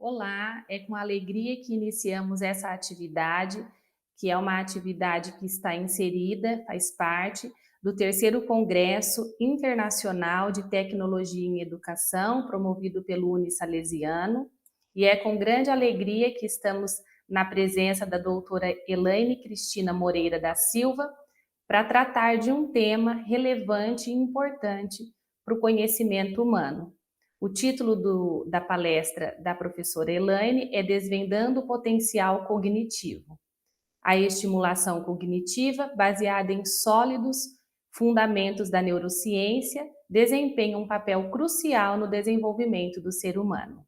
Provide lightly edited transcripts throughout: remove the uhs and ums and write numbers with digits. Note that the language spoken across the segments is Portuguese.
Olá, é com alegria que iniciamos essa atividade, que é uma atividade que está inserida, faz parte do terceiro Congresso Internacional de Tecnologia em Educação, promovido pelo Unisalesiano, e é com grande alegria que estamos na presença da doutora Elaine Cristina Moreira da Silva, para tratar de um tema relevante e importante para o conhecimento humano. O título da palestra da professora Elaine é Desvendando o Potencial Cognitivo. A estimulação cognitiva, baseada em sólidos fundamentos da neurociência, desempenha um papel crucial no desenvolvimento do ser humano.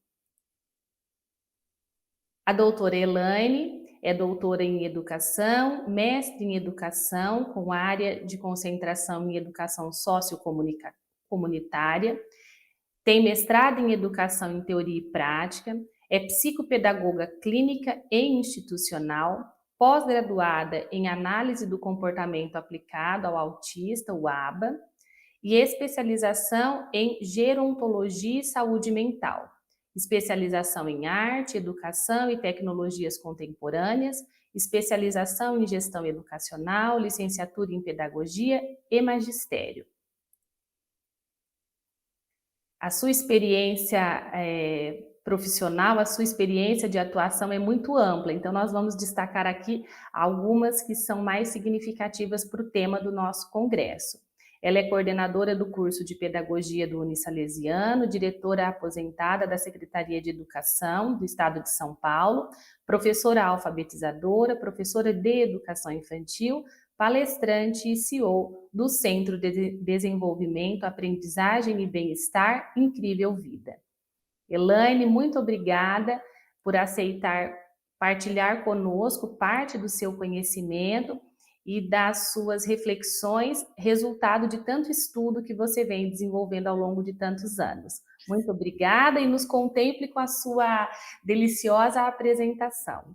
A doutora Elaine é doutora em educação, mestre em educação, com área de concentração em educação sociocomunitária, tem mestrado em educação em teoria e prática, é psicopedagoga clínica e institucional, pós-graduada em análise do comportamento aplicado ao autista, o ABA, e especialização em gerontologia e saúde mental, especialização em arte, educação e tecnologias contemporâneas, especialização em gestão educacional, licenciatura em pedagogia e magistério. A sua experiência profissional, a sua experiência de atuação é muito ampla, então nós vamos destacar aqui algumas que são mais significativas para o tema do nosso congresso. Ela é coordenadora do curso de Pedagogia do Unisalesiano, diretora aposentada da Secretaria de Educação do Estado de São Paulo, professora alfabetizadora, professora de Educação Infantil, palestrante e CEO do Centro de Desenvolvimento, Aprendizagem e Bem-Estar Incrível Vida. Elaine, muito obrigada por aceitar partilhar conosco parte do seu conhecimento e das suas reflexões, resultado de tanto estudo que você vem desenvolvendo ao longo de tantos anos. Muito obrigada e nos contemple com a sua deliciosa apresentação.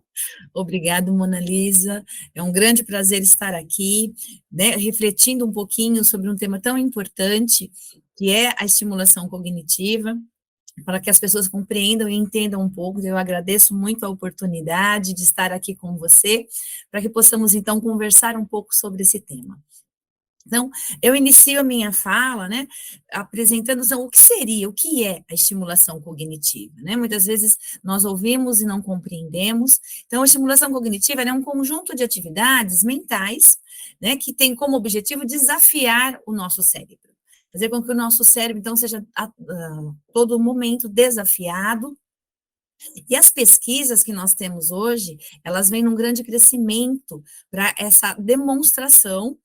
Obrigada, Mona Lisa. É um grande prazer estar aqui, né, refletindo um pouquinho sobre um tema tão importante, que é a estimulação cognitiva, para que as pessoas compreendam e entendam um pouco. Eu agradeço muito a oportunidade de estar aqui com você, para que possamos, então, conversar um pouco sobre esse tema. Então, eu inicio a minha fala, né, apresentando o que seria, o que é a estimulação cognitiva, né? Muitas vezes nós ouvimos e não compreendemos. Então, a estimulação cognitiva é um conjunto de atividades mentais, né, que tem como objetivo desafiar o nosso cérebro, fazer com que o nosso cérebro, então, seja a todo momento desafiado. E as pesquisas que nós temos hoje, elas vêm num grande crescimento para essa demonstração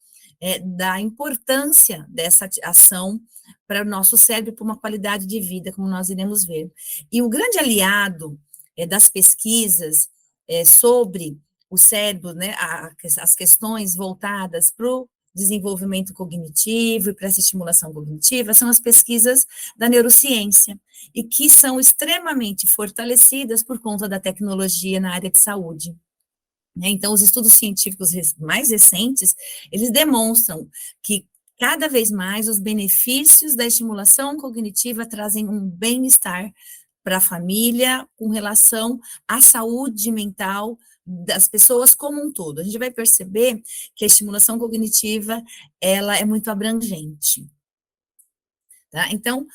da importância dessa ação para o nosso cérebro, para uma qualidade de vida, como nós iremos ver. E o grande aliado das pesquisas sobre o cérebro, né, as questões voltadas para o desenvolvimento cognitivo e para essa estimulação cognitiva, são as pesquisas da neurociência, e que são extremamente fortalecidas por conta da tecnologia na área de saúde. Então, os estudos científicos mais recentes, eles demonstram que cada vez mais os benefícios da estimulação cognitiva trazem um bem-estar para a família com relação à saúde mental das pessoas como um todo. A gente vai perceber que a estimulação cognitiva, ela é muito abrangente. Tá? Então,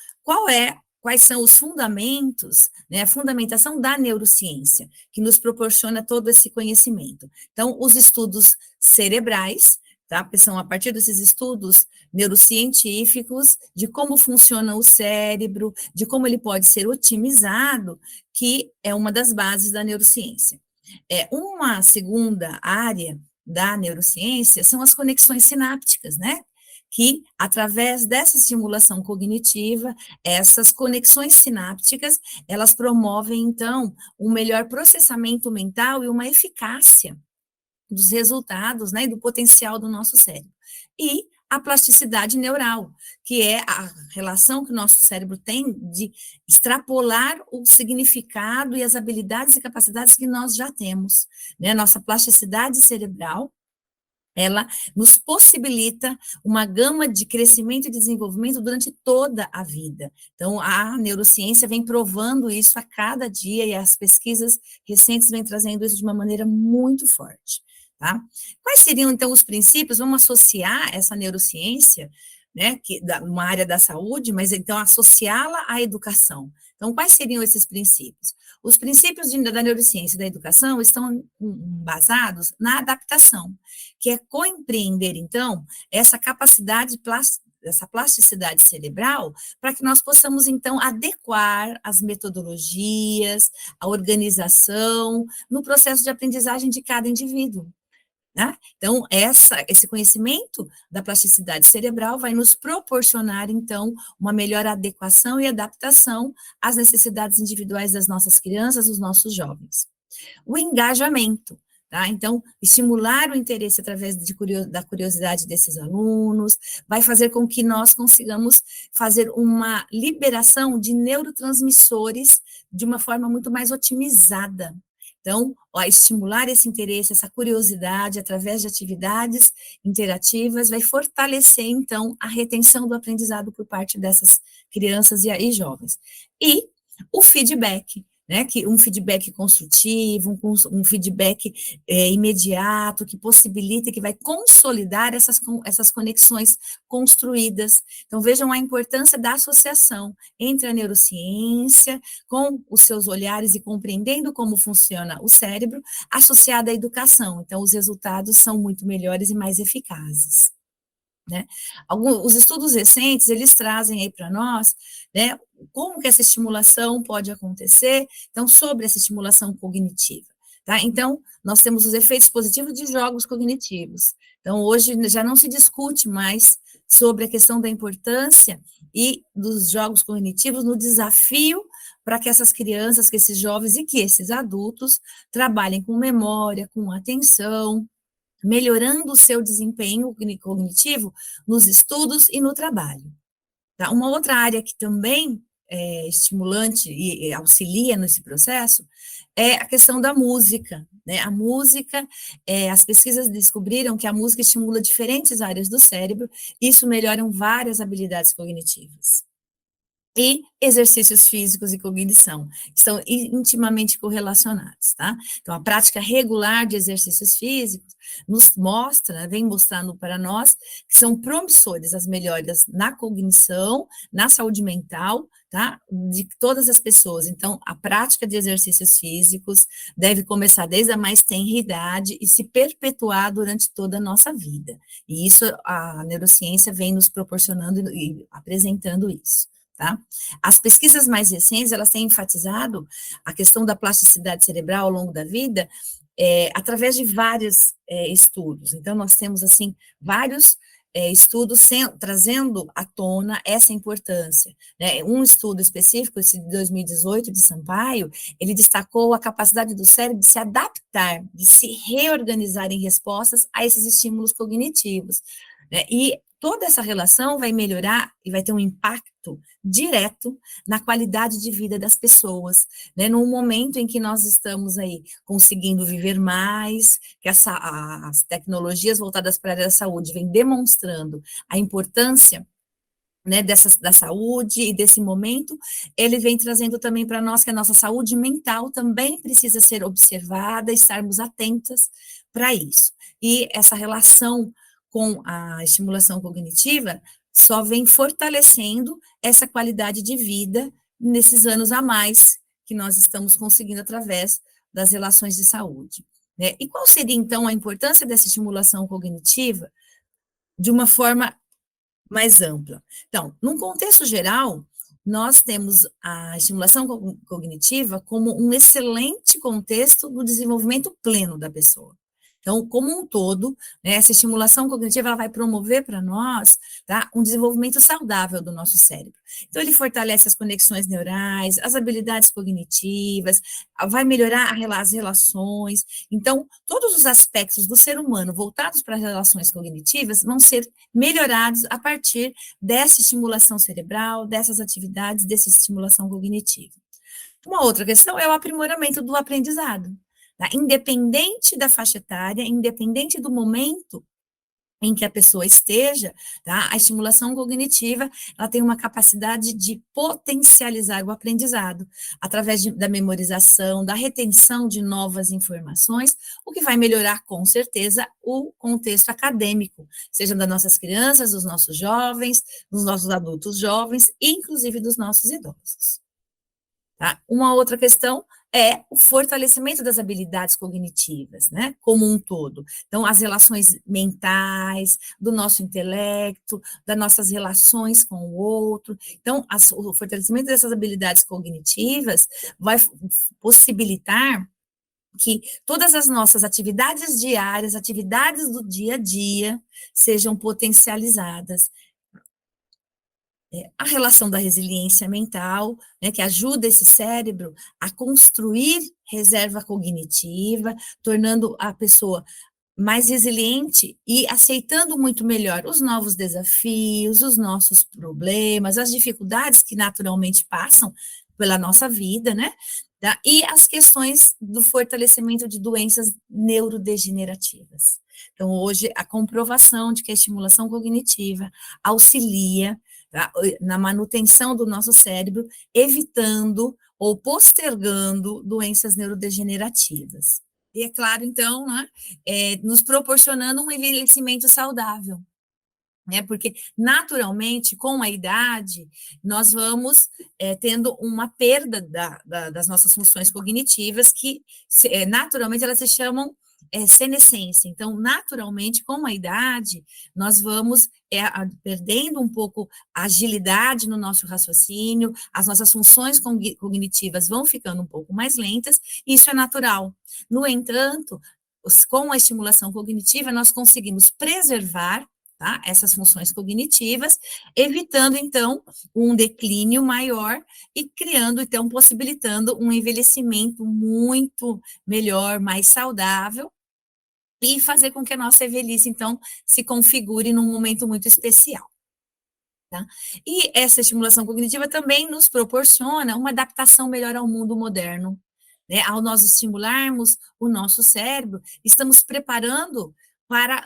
quais são os fundamentos, né, a fundamentação da neurociência, que nos proporciona todo esse conhecimento? Então, os estudos cerebrais, tá? São a partir desses estudos neurocientíficos, de como funciona o cérebro, de como ele pode ser otimizado, que é uma das bases da neurociência. Uma segunda área da neurociência são as conexões sinápticas, né? Que, através dessa estimulação cognitiva, essas conexões sinápticas, elas promovem, então, um melhor processamento mental e uma eficácia dos resultados, né, e do potencial do nosso cérebro. E a plasticidade neural, que é a relação que o nosso cérebro tem de extrapolar o significado e as habilidades e capacidades que nós já temos, né? Nossa plasticidade cerebral, ela nos possibilita uma gama de crescimento e desenvolvimento durante toda a vida. Então, a neurociência vem provando isso a cada dia e as pesquisas recentes vêm trazendo isso de uma maneira muito forte, tá? Quais seriam, então, os princípios? Vamos associar essa neurociência, né, uma área da saúde, mas então associá-la à educação. Então, quais seriam esses princípios? Os princípios da neurociência e da educação estão basados na adaptação, que é compreender, então, essa capacidade, essa plasticidade cerebral, para que nós possamos, então, adequar as metodologias, a organização, no processo de aprendizagem de cada indivíduo. Né? Então, esse conhecimento da plasticidade cerebral vai nos proporcionar, então, uma melhor adequação e adaptação às necessidades individuais das nossas crianças, dos nossos jovens. O engajamento, tá? Então, estimular o interesse através da curiosidade desses alunos, vai fazer com que nós consigamos fazer uma liberação de neurotransmissores de uma forma muito mais otimizada. Então, estimular esse interesse, essa curiosidade, através de atividades interativas, vai fortalecer, então, a retenção do aprendizado por parte dessas crianças e jovens. E o feedback, né, que um feedback construtivo, um feedback imediato, que possibilita, que vai consolidar essas conexões construídas. Então, vejam a importância da associação entre a neurociência, com os seus olhares e compreendendo como funciona o cérebro, associada à educação. Então, os resultados são muito melhores e mais eficazes. Né? Os estudos recentes, eles trazem aí para nós, né, como que essa estimulação pode acontecer, então, sobre essa estimulação cognitiva. Tá? Então, nós temos os efeitos positivos de jogos cognitivos. Então, hoje já não se discute mais sobre a questão da importância e dos jogos cognitivos no desafio para que essas crianças, que esses jovens e que esses adultos trabalhem com memória, com atenção, melhorando o seu desempenho cognitivo nos estudos e no trabalho. Tá? Uma outra área que também é estimulante e auxilia nesse processo é a questão da música. Né? A música, as pesquisas descobriram que a música estimula diferentes áreas do cérebro, e isso melhora várias habilidades cognitivas. E exercícios físicos e cognição, estão intimamente correlacionados, tá? Então, a prática regular de exercícios físicos nos mostra, vem mostrando para nós, que são promissores as melhoras na cognição, na saúde mental, tá? De todas as pessoas. Então, a prática de exercícios físicos deve começar desde a mais tenra idade e se perpetuar durante toda a nossa vida. E isso, a neurociência vem nos proporcionando e apresentando isso. Tá? As pesquisas mais recentes, elas têm enfatizado a questão da plasticidade cerebral ao longo da vida, através de vários estudos. Então, nós temos, assim, vários estudos trazendo à tona essa importância. Né? Um estudo específico, esse de 2018, de Sampaio, ele destacou a capacidade do cérebro de se adaptar, de se reorganizar em respostas a esses estímulos cognitivos. Né? E toda essa relação vai melhorar e vai ter um impacto direto na qualidade de vida das pessoas, né? Num momento em que nós estamos aí conseguindo viver mais, que as tecnologias voltadas para a área da saúde vêm demonstrando a importância, né, da saúde e desse momento, ele vem trazendo também para nós que a nossa saúde mental também precisa ser observada, estarmos atentas para isso. E essa relação com a estimulação cognitiva só vem fortalecendo essa qualidade de vida nesses anos a mais que nós estamos conseguindo através das relações de saúde. Né? E qual seria, então, a importância dessa estimulação cognitiva de uma forma mais ampla? Então, num contexto geral, nós temos a estimulação cognitiva como um excelente contexto do desenvolvimento pleno da pessoa. Então, como um todo, né, essa estimulação cognitiva ela vai promover para nós, tá, um desenvolvimento saudável do nosso cérebro. Então, ele fortalece as conexões neurais, as habilidades cognitivas, vai melhorar as relações. Então, todos os aspectos do ser humano voltados para as relações cognitivas vão ser melhorados a partir dessa estimulação cerebral, dessas atividades, dessa estimulação cognitiva. Uma outra questão é o aprimoramento do aprendizado. Tá? Independente da faixa etária, independente do momento em que a pessoa esteja, tá? A estimulação cognitiva, ela tem uma capacidade de potencializar o aprendizado, através da memorização, da retenção de novas informações, o que vai melhorar, com certeza, o contexto acadêmico, seja das nossas crianças, dos nossos jovens, dos nossos adultos jovens, inclusive dos nossos idosos. Tá? Uma outra questão é o fortalecimento das habilidades cognitivas, né, como um todo. Então, as relações mentais, do nosso intelecto, das nossas relações com o outro. Então, o fortalecimento dessas habilidades cognitivas vai possibilitar que todas as nossas atividades diárias, atividades do dia a dia, sejam potencializadas. A relação da resiliência mental, né, que ajuda esse cérebro a construir reserva cognitiva, tornando a pessoa mais resiliente e aceitando muito melhor os novos desafios, os nossos problemas, as dificuldades que naturalmente passam pela nossa vida, né? Tá? E as questões do fortalecimento de doenças neurodegenerativas. Então, hoje, a comprovação de que a estimulação cognitiva auxilia, tá, na manutenção do nosso cérebro, evitando ou postergando doenças neurodegenerativas. E é claro, então, né, nos proporcionando um envelhecimento saudável, né, porque naturalmente, com a idade, nós vamos tendo uma perda das nossas funções cognitivas, que naturalmente elas se chamam senescência. Então, naturalmente, com a idade, nós vamos perdendo um pouco a agilidade no nosso raciocínio, as nossas funções cognitivas vão ficando um pouco mais lentas, e isso é natural. No entanto, com a estimulação cognitiva, nós conseguimos preservar, tá, essas funções cognitivas, evitando, então, um declínio maior e criando, então, possibilitando um envelhecimento muito melhor, mais saudável, e fazer com que a nossa velhice, então, se configure num momento muito especial. Tá? E essa estimulação cognitiva também nos proporciona uma adaptação melhor ao mundo moderno, né? Ao nós estimularmos o nosso cérebro, estamos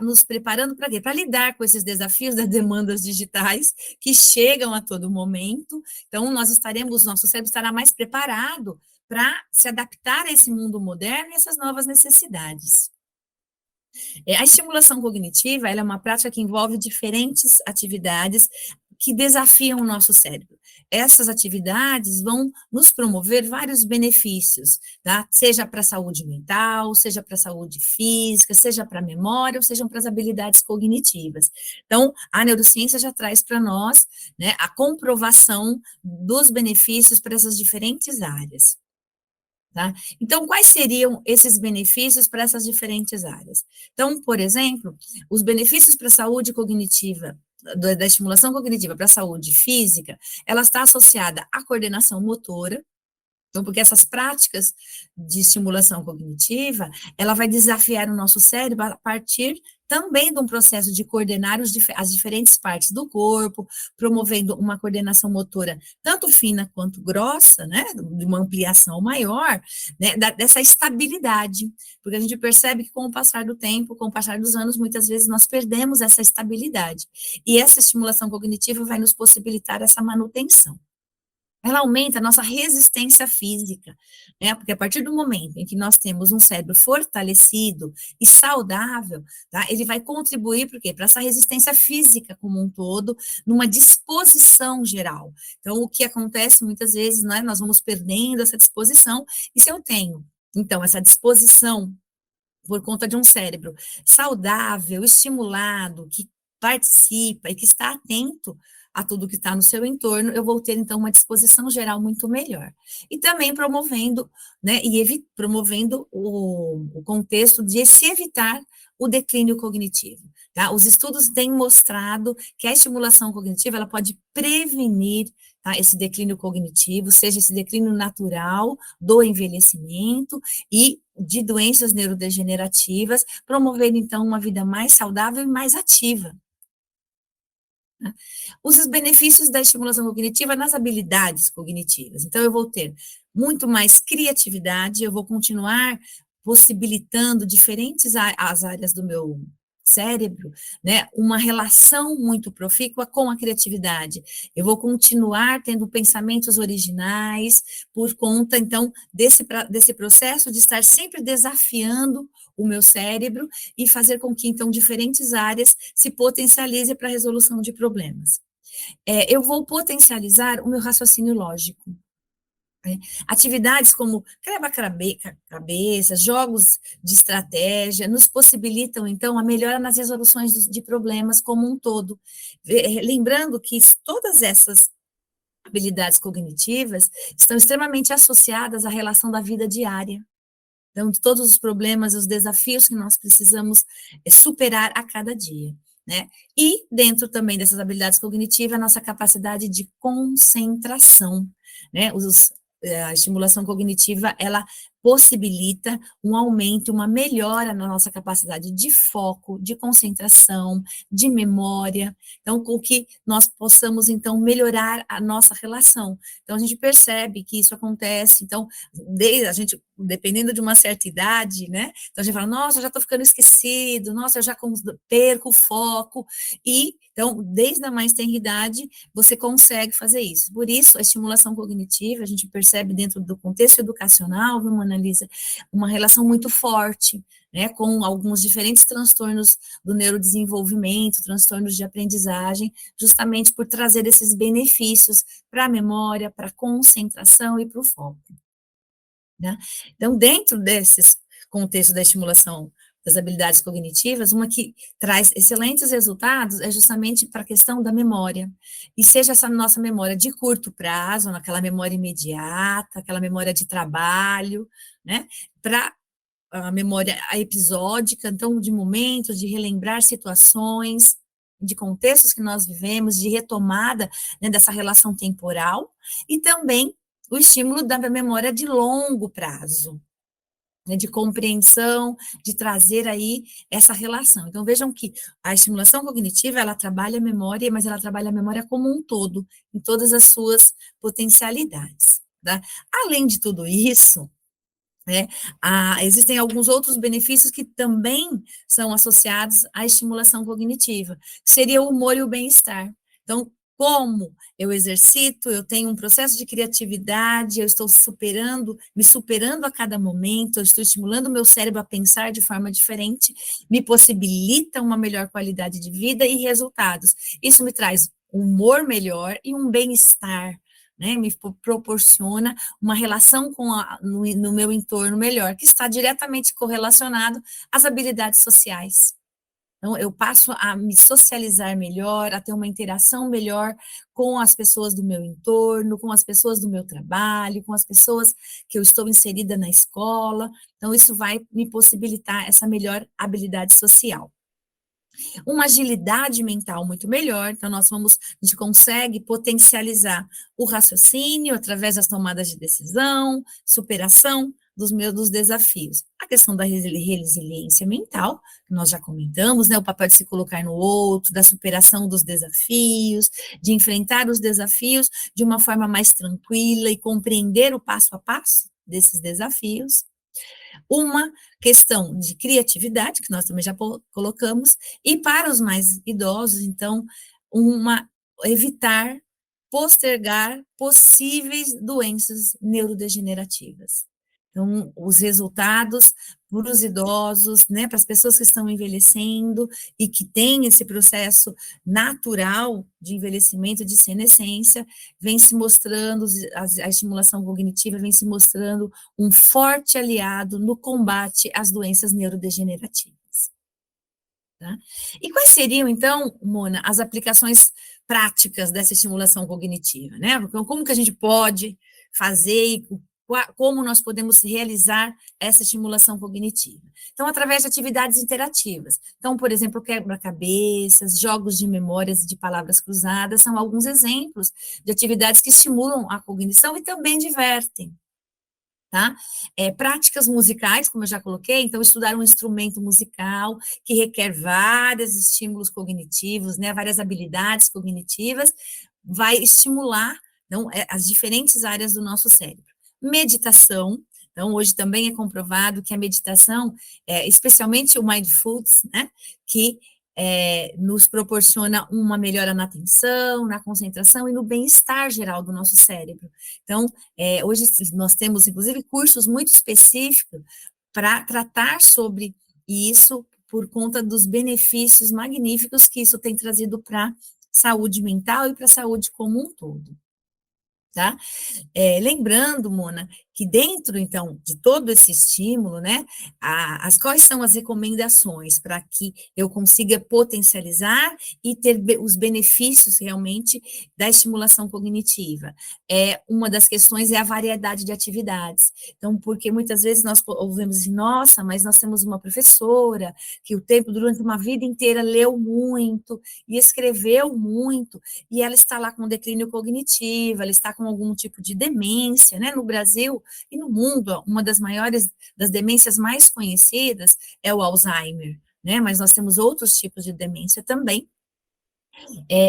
nos preparando para quê? Para lidar com esses desafios das demandas digitais que chegam a todo momento. Então, nosso cérebro estará mais preparado para se adaptar a esse mundo moderno e essas novas necessidades. A estimulação cognitiva, ela é uma prática que envolve diferentes atividades que desafiam o nosso cérebro. Essas atividades vão nos promover vários benefícios, tá? Seja para a saúde mental, seja para a saúde física, seja para a memória, ou sejam para as habilidades cognitivas. Então, a neurociência já traz para nós, né, a comprovação dos benefícios para essas diferentes áreas. Tá? Então, quais seriam esses benefícios para essas diferentes áreas? Então, por exemplo, os benefícios para a saúde cognitiva, da estimulação cognitiva para a saúde física, ela está associada à coordenação motora. Então, porque essas práticas de estimulação cognitiva, ela vai desafiar o nosso cérebro a partir também de um processo de coordenar as diferentes partes do corpo, promovendo uma coordenação motora tanto fina quanto grossa, né, de uma ampliação maior, né, dessa estabilidade, porque a gente percebe que com o passar do tempo, com o passar dos anos, muitas vezes nós perdemos essa estabilidade, e essa estimulação cognitiva vai nos possibilitar essa manutenção. Ela aumenta a nossa resistência física, né, porque a partir do momento em que nós temos um cérebro fortalecido e saudável, tá, ele vai contribuir, por quê? Para essa resistência física como um todo, numa disposição geral. Então, o que acontece muitas vezes, né, nós vamos perdendo essa disposição, e se eu tenho, então, essa disposição por conta de um cérebro saudável, estimulado, que participa e que está atento a tudo que está no seu entorno, eu vou ter, então, uma disposição geral muito melhor. E também promovendo, né, promovendo o contexto de se evitar o declínio cognitivo, tá? Os estudos têm mostrado que a estimulação cognitiva, ela pode prevenir, tá, esse declínio cognitivo, seja esse declínio natural do envelhecimento e de doenças neurodegenerativas, promovendo, então, uma vida mais saudável e mais ativa. Os benefícios da estimulação cognitiva nas habilidades cognitivas. Então, eu vou ter muito mais criatividade, eu vou continuar possibilitando diferentes as áreas do meu cérebro, né, uma relação muito profícua com a criatividade. Eu vou continuar tendo pensamentos originais por conta, então, desse processo de estar sempre desafiando o meu cérebro e fazer com que, então, diferentes áreas se potencializem para a resolução de problemas. Eu vou potencializar o meu raciocínio lógico. Atividades como quebra-cabeça, jogos de estratégia, nos possibilitam, então, a melhora nas resoluções de problemas como um todo. Lembrando que todas essas habilidades cognitivas estão extremamente associadas à relação da vida diária. Então, de todos os problemas, os desafios que nós precisamos superar a cada dia, né? E dentro também dessas habilidades cognitivas, a nossa capacidade de concentração, né? A estimulação cognitiva, ela possibilita um aumento, uma melhora na nossa capacidade de foco, de concentração, de memória, então, com que nós possamos, então, melhorar a nossa relação. Então, a gente percebe que isso acontece, então, a gente, dependendo de uma certa idade, né, então a gente fala, nossa, eu já estou ficando esquecido, nossa, eu já perco o foco, e, então, desde a mais tenra idade, você consegue fazer isso. Por isso, a estimulação cognitiva, a gente percebe dentro do contexto educacional, viu, Mona Lisa, uma relação muito forte, né, com alguns diferentes transtornos do neurodesenvolvimento, transtornos de aprendizagem, justamente por trazer esses benefícios para a memória, para a concentração e para o foco. Né? Então, dentro desses contextos da estimulação das habilidades cognitivas, uma que traz excelentes resultados é justamente para a questão da memória, e seja essa nossa memória de curto prazo, naquela memória imediata, aquela memória de trabalho, né, para a memória episódica, então, de momentos, de relembrar situações, de contextos que nós vivemos, de retomada, né, dessa relação temporal, e também o estímulo da memória de longo prazo, né, de compreensão, de trazer aí essa relação. Então, vejam que a estimulação cognitiva, ela trabalha a memória, mas ela trabalha a memória como um todo, em todas as suas potencialidades. Tá? Além de tudo isso, né, existem alguns outros benefícios que também são associados à estimulação cognitiva, que seria o humor e o bem-estar. Então, como eu exercito, eu tenho um processo de criatividade, eu estou me superando a cada momento, eu estou estimulando o meu cérebro a pensar de forma diferente, me possibilita uma melhor qualidade de vida e resultados. Isso me traz um humor melhor e um bem-estar, né, me proporciona uma relação no meu entorno melhor, que está diretamente correlacionado às habilidades sociais. Então, eu passo a me socializar melhor, a ter uma interação melhor com as pessoas do meu entorno, com as pessoas do meu trabalho, com as pessoas que eu estou inserida na escola. Então, isso vai me possibilitar essa melhor habilidade social. Uma agilidade mental muito melhor, então a gente consegue potencializar o raciocínio através das tomadas de decisão, superação dos desafios. A questão da resiliência mental, que nós já comentamos, né, o papel de se colocar no outro, da superação dos desafios, de enfrentar os desafios de uma forma mais tranquila e compreender o passo a passo desses desafios. Uma questão de criatividade, que nós também já colocamos, e para os mais idosos, então, evitar, postergar possíveis doenças neurodegenerativas. Então, os resultados para os idosos, né, para as pessoas que estão envelhecendo e que têm esse processo natural de envelhecimento, de senescência, vem se mostrando, a estimulação cognitiva vem se mostrando um forte aliado no combate às doenças neurodegenerativas. Tá? E quais seriam, então, Mona, as aplicações práticas dessa estimulação cognitiva, né? Como que a gente pode fazer e como nós podemos realizar essa estimulação cognitiva? Então, através de atividades interativas. Então, por exemplo, quebra-cabeças, jogos de memórias de palavras cruzadas, são alguns exemplos de atividades que estimulam a cognição e também divertem. Tá? Práticas musicais, como eu já coloquei, então estudar um instrumento musical que requer vários estímulos cognitivos, né, várias habilidades cognitivas, vai estimular, então, as diferentes áreas do nosso cérebro. Meditação, Então, hoje também é comprovado que a meditação, especialmente o Mindfulness, né, que nos proporciona uma melhora na atenção, na concentração e no bem-estar geral do nosso cérebro. Então, hoje nós temos, inclusive, cursos muito específicos para tratar sobre isso, por conta dos benefícios magníficos que isso tem trazido para a saúde mental e para a saúde como um todo, tá? Lembrando, Mona, que dentro, então, de todo esse estímulo, né, quais são as recomendações para que eu consiga potencializar e ter os benefícios realmente da estimulação cognitiva? Uma das questões é a variedade de atividades. Então, porque muitas vezes nós ouvimos assim, nossa, mas nós temos uma professora que durante uma vida inteira leu muito e escreveu muito, e ela está lá com declínio cognitivo, ela está com algum tipo de demência, né? No Brasil e no mundo, uma das maiores, das demências mais conhecidas é o Alzheimer, né? Mas nós temos outros tipos de demência também.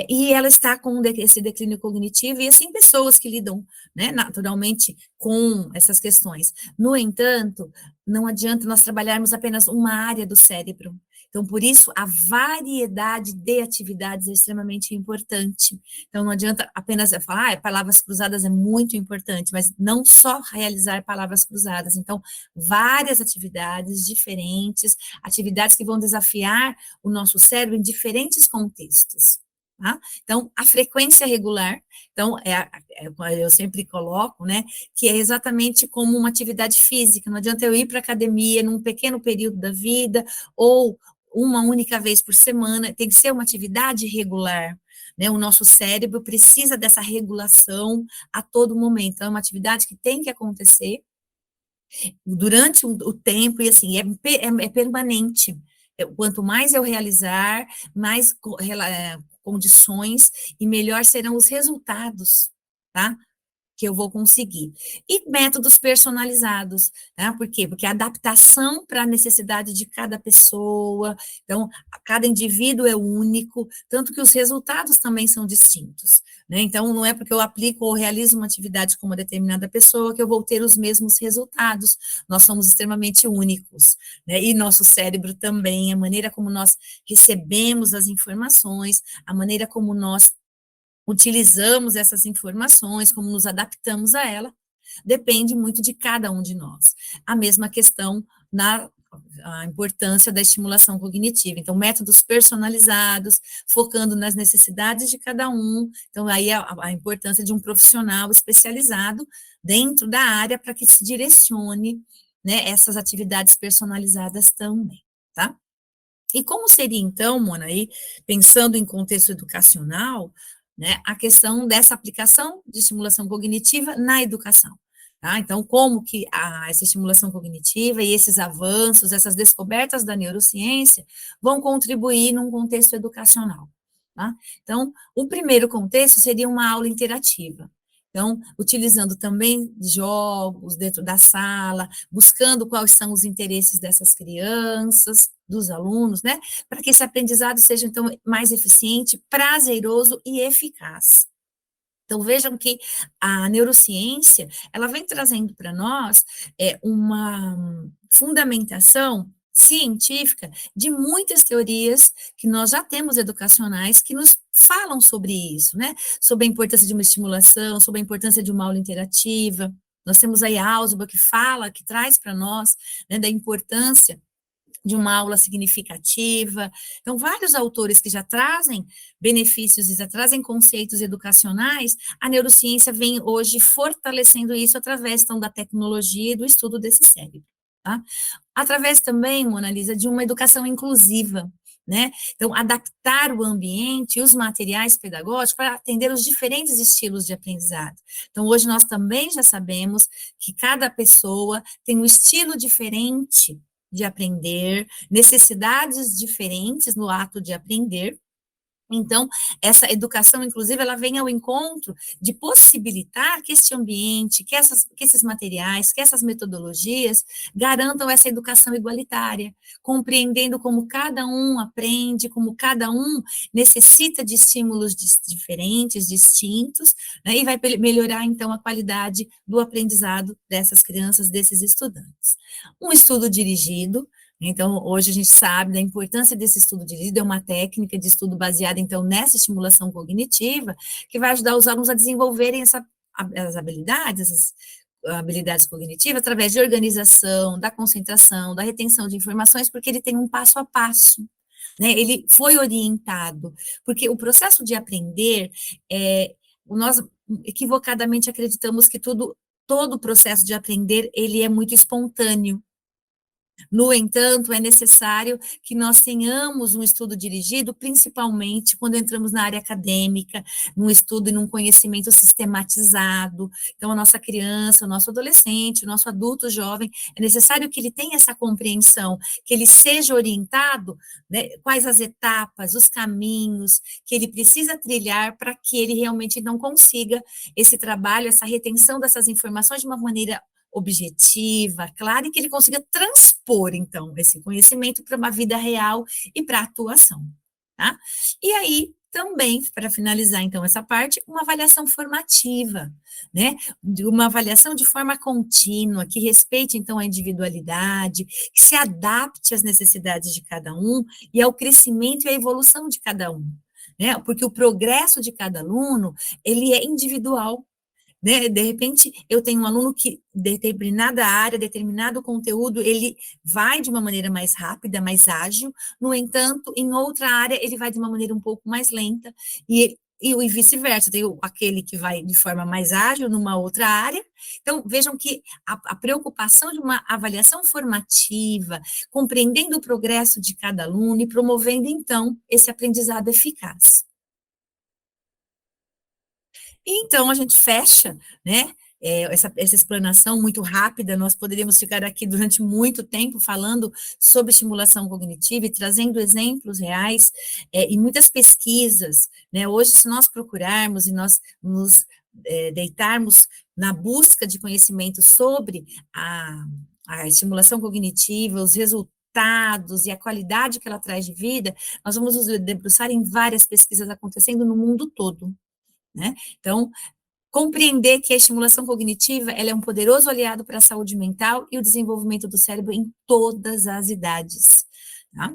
E ela está com esse declínio cognitivo, e assim, pessoas que lidam, né, naturalmente com essas questões. No entanto, não adianta nós trabalharmos apenas uma área do cérebro. Então, por isso, a variedade de atividades é extremamente importante. Então, não adianta apenas falar, palavras cruzadas é muito importante, mas não só realizar palavras cruzadas. Então, várias atividades diferentes, atividades que vão desafiar o nosso cérebro em diferentes contextos. Tá? Então, a frequência regular, então, eu sempre coloco, né, que é exatamente como uma atividade física, não adianta eu ir para a academia num pequeno período da vida, ou uma única vez por semana, tem que ser uma atividade regular, né, o nosso cérebro precisa dessa regulação a todo momento, então, é uma atividade que tem que acontecer durante o tempo, e assim, é permanente. Quanto mais eu realizar, mais condições e melhor serão os resultados, tá? Que eu vou conseguir. E métodos personalizados, né? Por quê? Porque a adaptação para a necessidade de cada pessoa, então, cada indivíduo é único, tanto que os resultados também são distintos, né? Então, não é porque eu aplico ou realizo uma atividade com uma determinada pessoa que eu vou ter os mesmos resultados, nós somos extremamente únicos, né? E nosso cérebro também, a maneira como nós recebemos as informações, a maneira como nós utilizamos essas informações, como nos adaptamos a ela, depende muito de cada um de nós. A mesma questão a importância da estimulação cognitiva. Então, métodos personalizados, focando nas necessidades de cada um. Então, aí a importância de um profissional especializado dentro da área para que se direcione, né, essas atividades personalizadas também, tá? E como seria, então, Mona, aí, pensando em contexto educacional, né, a questão dessa aplicação de estimulação cognitiva na educação, tá? Então, como que essa estimulação cognitiva e esses avanços, essas descobertas da neurociência vão contribuir num contexto educacional, tá? Então, o primeiro contexto seria uma aula interativa. Então, utilizando também jogos dentro da sala, buscando quais são os interesses dessas crianças, dos alunos, né, para que esse aprendizado seja, então, mais eficiente, prazeroso e eficaz. Então, vejam que a neurociência, ela vem trazendo para nós uma fundamentação científica de muitas teorias que nós já temos educacionais que nos falam sobre isso, né? Sobre a importância de uma estimulação, sobre a importância de uma aula interativa. Nós temos aí a Ausubel que fala, que traz para nós, né, da importância de uma aula significativa. Então, vários autores que já trazem benefícios e já trazem conceitos educacionais, a neurociência vem hoje fortalecendo isso através, então, da tecnologia e do estudo desse cérebro, tá? Através também, Mona Lisa, de uma educação inclusiva, né? Então, adaptar o ambiente e os materiais pedagógicos para atender os diferentes estilos de aprendizado. Então, hoje nós também já sabemos que cada pessoa tem um estilo diferente de aprender, necessidades diferentes no ato de aprender, Então, essa educação, inclusive, ela vem ao encontro de possibilitar que este ambiente, que esses materiais, que essas metodologias garantam essa educação igualitária, compreendendo como cada um aprende, como cada um necessita de estímulos diferentes, distintos, né, e vai melhorar, então, a qualidade do aprendizado dessas crianças, desses estudantes. Um estudo dirigido. Então, hoje a gente sabe da importância desse estudo dirigido, é uma técnica de estudo baseada, então, nessa estimulação cognitiva, que vai ajudar os alunos a desenvolverem as habilidades, essas habilidades cognitivas, através de organização, da concentração, da retenção de informações, porque ele tem um passo a passo, né? Ele foi orientado, porque o processo de aprender, nós equivocadamente acreditamos que todo o processo de aprender, ele é muito espontâneo. No entanto, é necessário que nós tenhamos um estudo dirigido, principalmente quando entramos na área acadêmica, num estudo e num conhecimento sistematizado. Então, a nossa criança, o nosso adolescente, o nosso adulto jovem, é necessário que ele tenha essa compreensão, que ele seja orientado, né, quais as etapas, os caminhos que ele precisa trilhar para que ele realmente não consiga esse trabalho, essa retenção dessas informações de uma maneira objetiva, clara, e que ele consiga transpor, então, esse conhecimento para uma vida real e para a atuação, tá? E aí, também, para finalizar, então, essa parte, uma avaliação formativa, né? Uma avaliação de forma contínua, que respeite, então, a individualidade, que se adapte às necessidades de cada um e ao crescimento e à evolução de cada um, né? Porque o progresso de cada aluno, ele é individual, né? De repente, eu tenho um aluno que, determinada área, determinado conteúdo, ele vai de uma maneira mais rápida, mais ágil, no entanto, em outra área, ele vai de uma maneira um pouco mais lenta, e vice-versa, tem aquele que vai de forma mais ágil numa outra área. Então, vejam que a preocupação de uma avaliação formativa, compreendendo o progresso de cada aluno e promovendo, então, esse aprendizado eficaz. Então, a gente fecha, né, essa explanação muito rápida. Nós poderíamos ficar aqui durante muito tempo falando sobre estimulação cognitiva e trazendo exemplos reais, e muitas pesquisas, né. Hoje, se nós procurarmos e nós nos deitarmos na busca de conhecimento sobre a estimulação cognitiva, os resultados e a qualidade que ela traz de vida, nós vamos nos debruçar em várias pesquisas acontecendo no mundo todo, né. Então, compreender que a estimulação cognitiva, ela é um poderoso aliado para a saúde mental e o desenvolvimento do cérebro em todas as idades, tá?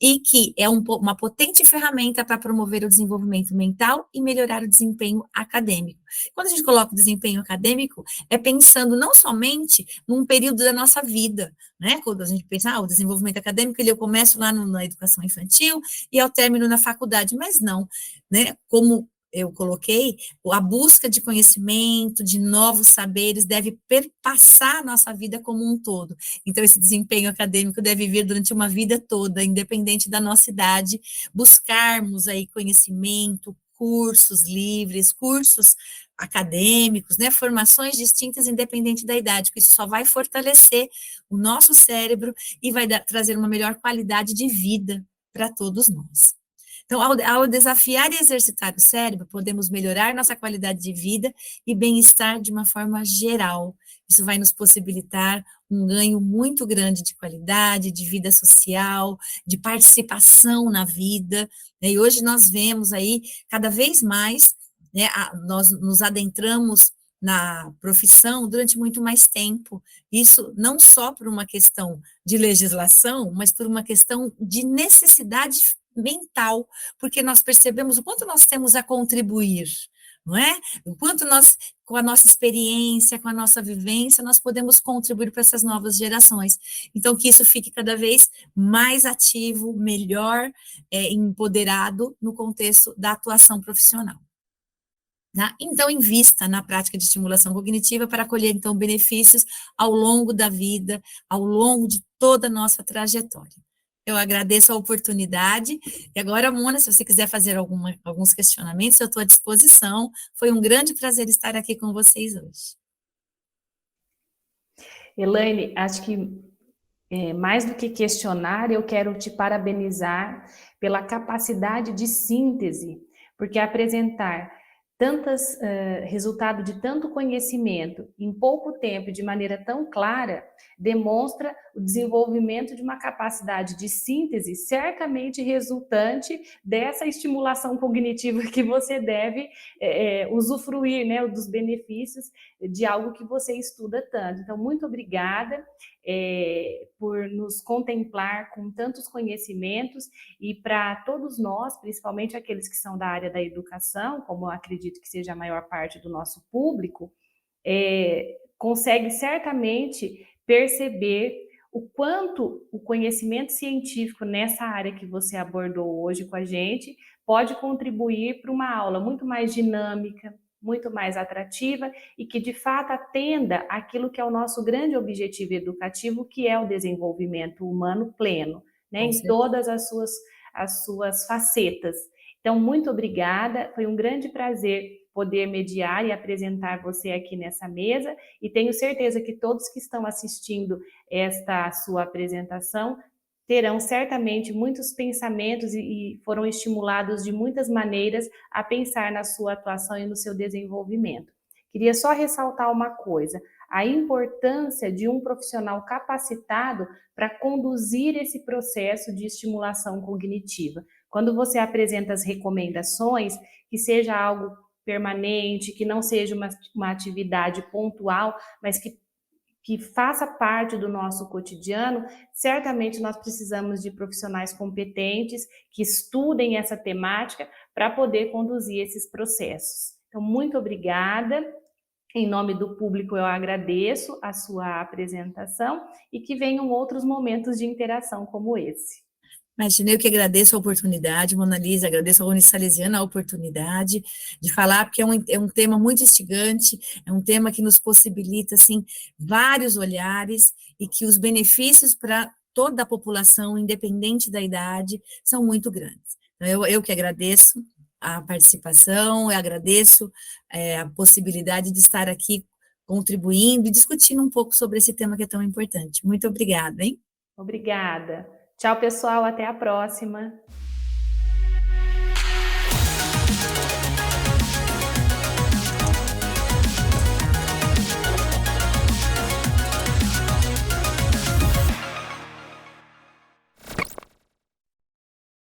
E que é uma potente ferramenta para promover o desenvolvimento mental e melhorar o desempenho acadêmico. Quando a gente coloca o desempenho acadêmico, é pensando não somente num período da nossa vida, né? Quando a gente pensa, o desenvolvimento acadêmico, eu começo lá na educação infantil e ao término na faculdade, mas não, né? Como eu coloquei, a busca de conhecimento, de novos saberes, deve perpassar a nossa vida como um todo. Então, esse desempenho acadêmico deve vir durante uma vida toda, independente da nossa idade, buscarmos aí conhecimento, cursos livres, cursos acadêmicos, né, formações distintas, independente da idade, porque isso só vai fortalecer o nosso cérebro e vai trazer uma melhor qualidade de vida para todos nós. Então, ao desafiar e exercitar o cérebro, podemos melhorar nossa qualidade de vida e bem-estar de uma forma geral. Isso vai nos possibilitar um ganho muito grande de qualidade, de vida social, de participação na vida, né? E hoje nós vemos aí, cada vez mais, né, nós nos adentramos na profissão durante muito mais tempo. Isso não só por uma questão de legislação, mas por uma questão de necessidade mental, porque nós percebemos o quanto nós temos a contribuir, não é? O quanto nós, com a nossa experiência, com a nossa vivência, nós podemos contribuir para essas novas gerações. Então, que isso fique cada vez mais ativo, melhor, empoderado no contexto da atuação profissional. Tá? Então, invista na prática de estimulação cognitiva para colher, então, benefícios ao longo da vida, ao longo de toda a nossa trajetória. Eu agradeço a oportunidade, e agora, Mona, se você quiser fazer alguns questionamentos, eu estou à disposição. Foi um grande prazer estar aqui com vocês hoje. Elaine, acho que Mais do que questionar, eu quero te parabenizar pela capacidade de síntese, porque apresentar tantos resultado de tanto conhecimento em pouco tempo e de maneira tão clara demonstra o desenvolvimento de uma capacidade de síntese certamente resultante dessa estimulação cognitiva que você deve usufruir, né, dos benefícios de algo que você estuda tanto. Então, muito obrigada por nos contemplar com tantos conhecimentos e para todos nós, principalmente aqueles que são da área da educação, como eu acredito que seja a maior parte do nosso público, consegue certamente perceber o quanto o conhecimento científico nessa área que você abordou hoje com a gente pode contribuir para uma aula muito mais dinâmica, muito mais atrativa e que de fato atenda àquilo que é o nosso grande objetivo educativo, que é o desenvolvimento humano pleno, né, Com em certeza. todas as suas facetas. Então, muito obrigada, foi um grande prazer poder mediar e apresentar você aqui nessa mesa, e tenho certeza que todos que estão assistindo esta sua apresentação terão certamente muitos pensamentos e foram estimulados de muitas maneiras a pensar na sua atuação e no seu desenvolvimento. Queria só ressaltar uma coisa, a importância de um profissional capacitado para conduzir esse processo de estimulação cognitiva. Quando você apresenta as recomendações, que seja algo permanente, que não seja uma atividade pontual, mas que faça parte do nosso cotidiano, certamente nós precisamos de profissionais competentes que estudem essa temática para poder conduzir esses processos. Então, muito obrigada. Em nome do público, eu agradeço a sua apresentação e que venham outros momentos de interação como esse. Imagina, eu que agradeço a oportunidade, Mona Lisa, agradeço a Uni Salesiana a oportunidade de falar, porque é um tema muito instigante, é um tema que nos possibilita, assim, vários olhares e que os benefícios para toda a população, independente da idade, são muito grandes. Então, eu que agradeço a participação, eu agradeço a possibilidade de estar aqui contribuindo e discutindo um pouco sobre esse tema que é tão importante. Muito obrigada, hein? Obrigada. Tchau, pessoal. Até a próxima.